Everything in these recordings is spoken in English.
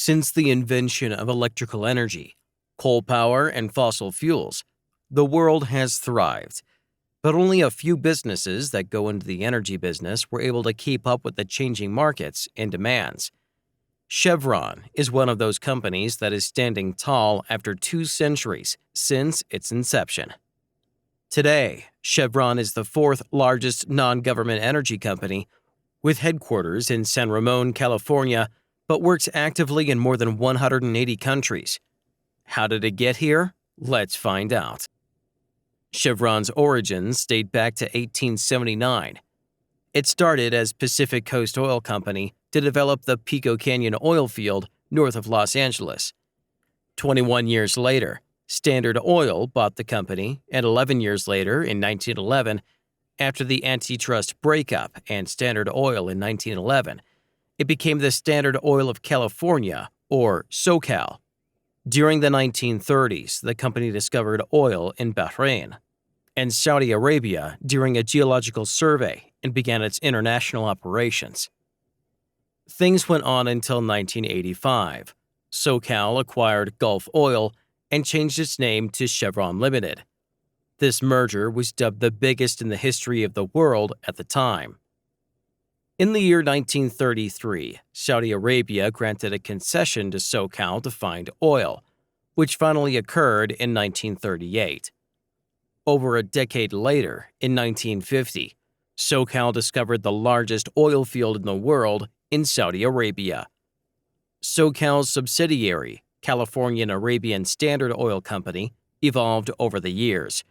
Since the invention of electrical energy, coal power, and fossil fuels, the world has thrived. But only a few businesses that go into the energy business were able to keep up with the changing markets and demands. Chevron is one of those companies that is standing tall after 2 centuries since its inception. Today, Chevron is the 4th largest non-government energy company with headquarters in San Ramon, California, but works actively in more than 180 countries. How did it get here? Let's find out. Chevron's origins date back to 1879. It started as Pacific Coast Oil Company to develop the Pico Canyon Oil field north of Los Angeles. 21 years later, Standard Oil bought the company, and 11 years later, in 1911, after the antitrust breakup and Standard Oil in 1911, it became the Standard Oil of California, or SoCal. During the 1930s, the company discovered oil in Behrain and Saudi Arabia during a geological survey and began its international operations. Things went on until 1985. SoCal acquired Gulf Oil and changed its name to Chevron Limited. This merger was dubbed the biggest in the history of the world at the time. In the year 1933, Saudi Arabia granted a concession to SoCal to find oil, which finally occurred in 1938. Over a decade later, in 1950, SoCal discovered the largest oil field in the world in Saudi Arabia. SoCal's subsidiary, Californian Arabian Standard Oil Company, evolved over the years,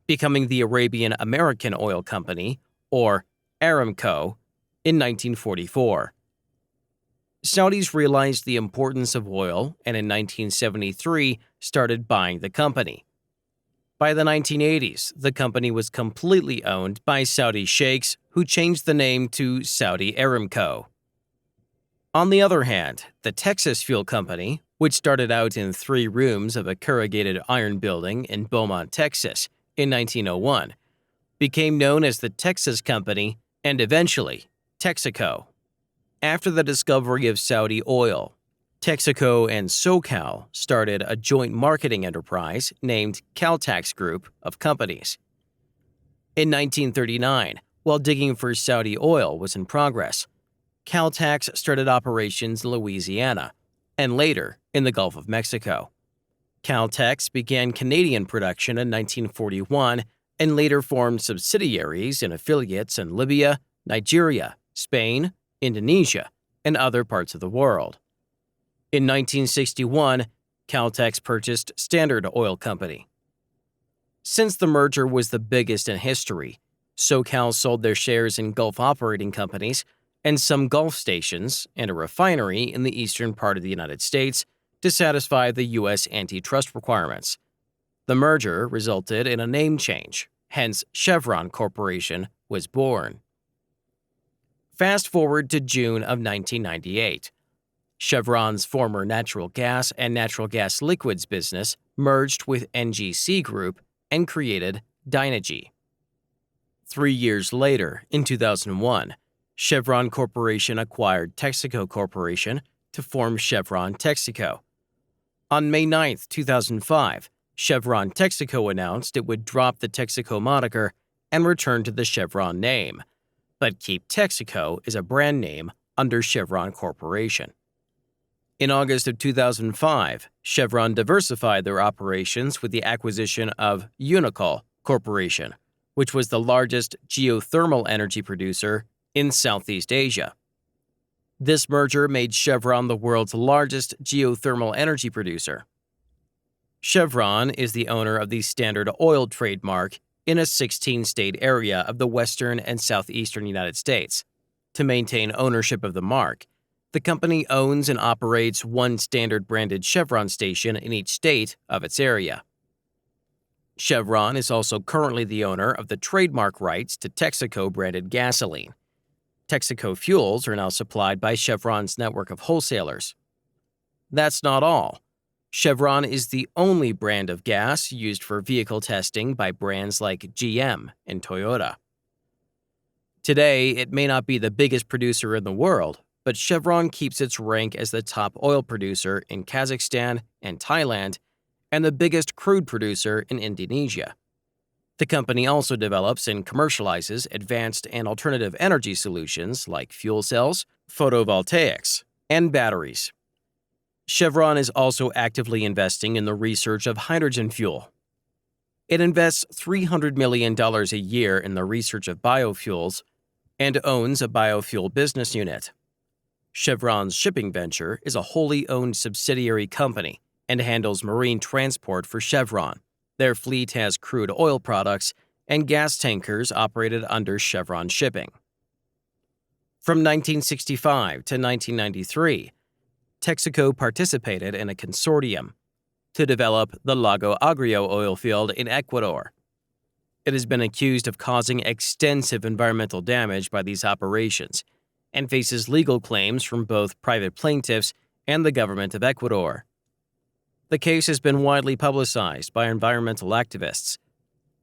becoming the Arabian American Oil Company, or Aramco, in 1944. Saudis realized the importance of oil and in 1973 started buying the company. By the 1980s, the company was completely owned by Saudi sheikhs who changed the name to Saudi Aramco. On the other hand, the Texas Fuel Company, which started out in 3 rooms of a corrugated iron building in Beaumont, Texas, in 1901, became known as the Texas Company and eventually Texaco. After the discovery of Saudi oil, Texaco and SoCal started a joint marketing enterprise named Caltax Group of companies. In 1939, while digging for Saudi oil was in progress, Caltax started operations in Louisiana and later in the Gulf of Mexico. Caltax began Canadian production in 1941 and later formed subsidiaries and affiliates in Libya, Nigeria, Spain, Indonesia, and other parts of the world. In 1961, Caltax purchased Standard Oil Company. Since the merger was the biggest in history, SoCal sold their shares in Gulf operating companies and some Gulf stations and a refinery in the eastern part of the United States to satisfy the U.S. antitrust requirements. The merger resulted in a name change, hence Chevron Corporation was born. Fast forward to June of 1998. Chevron's former natural gas and natural gas liquids business merged with NGC Group and created Dynegy. 3 years later, in 2001, Chevron Corporation acquired Texaco Corporation to form Chevron Texaco. On May 9, 2005, Chevron Texaco announced it would drop the Texaco moniker and return to the Chevron name, but keep Texaco as a brand name under Chevron Corporation. In August of 2005, Chevron diversified their operations with the acquisition of Unocal Corporation, which was the largest geothermal energy producer in Southeast Asia. This merger made Chevron the world's largest geothermal energy producer. Chevron is the owner of the Standard Oil trademark in a 16-state area of the western and southeastern United States. To maintain ownership of the mark, the company owns and operates one Standard-branded Chevron station in each state of its area. Chevron is also currently the owner of the trademark rights to Texaco-branded gasoline. Texaco fuels are now supplied by Chevron's network of wholesalers. That's not all. Chevron is the only brand of gas used for vehicle testing by brands like GM and Toyota. Today, it may not be the biggest producer in the world, but Chevron keeps its rank as the top oil producer in Kazakhstan and Thailand and the biggest crude producer in Indonesia. The company also develops and commercializes advanced and alternative energy solutions like fuel cells, photovoltaics, and batteries. Chevron is also actively investing in the research of hydrogen fuel. It invests $300 million a year in the research of biofuels and owns a biofuel business unit. Chevron's shipping venture is a wholly owned subsidiary company and handles marine transport for Chevron. Their fleet has crude oil products and gas tankers operated under Chevron Shipping. From 1965 to 1993, Texaco participated in a consortium to develop the Lago Agrio oil field in Ecuador. It has been accused of causing extensive environmental damage by these operations and faces legal claims from both private plaintiffs and the government of Ecuador. The case has been widely publicized by environmental activists.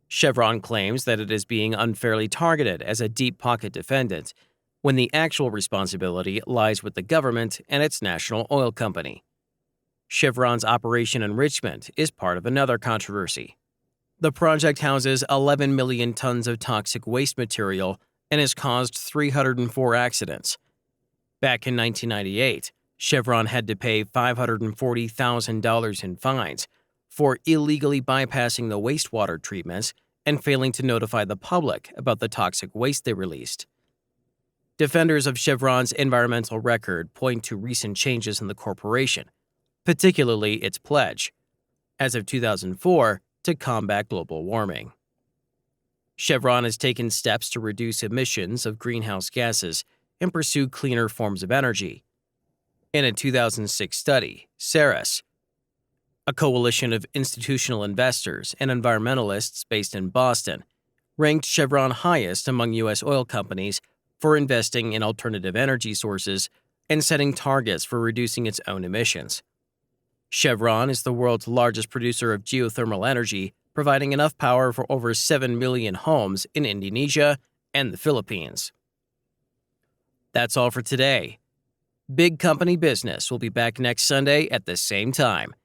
Chevron claims that it is being unfairly targeted as a deep-pocket defendant when the actual responsibility lies with the government and its national oil company. Chevron's Operation Enrichment is part of another controversy. The project houses 11 million tons of toxic waste material and has caused 304 accidents. Back in 1998, Chevron had to pay $540,000 in fines for illegally bypassing the wastewater treatments and failing to notify the public about the toxic waste they released. Defenders of Chevron's environmental record point to recent changes in the corporation, particularly its pledge, as of 2004, to combat global warming. Chevron has taken steps to reduce emissions of greenhouse gases and pursue cleaner forms of energy. In a 2006 study, Ceres, a coalition of institutional investors and environmentalists based in Boston, ranked Chevron highest among U.S. oil companies for investing in alternative energy sources and setting targets for reducing its own emissions. Chevron is the world's largest producer of geothermal energy, providing enough power for over 7 million homes in Indonesia and the Philippines. That's all for today. Big Company Business will be back next Sunday at the same time.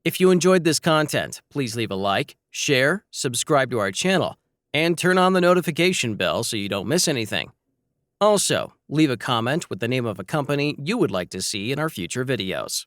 If you enjoyed this content, please leave a like, share, subscribe to our channel, and turn on the notification bell so you don't miss anything. Also, leave a comment with the name of a company you would like to see in our future videos.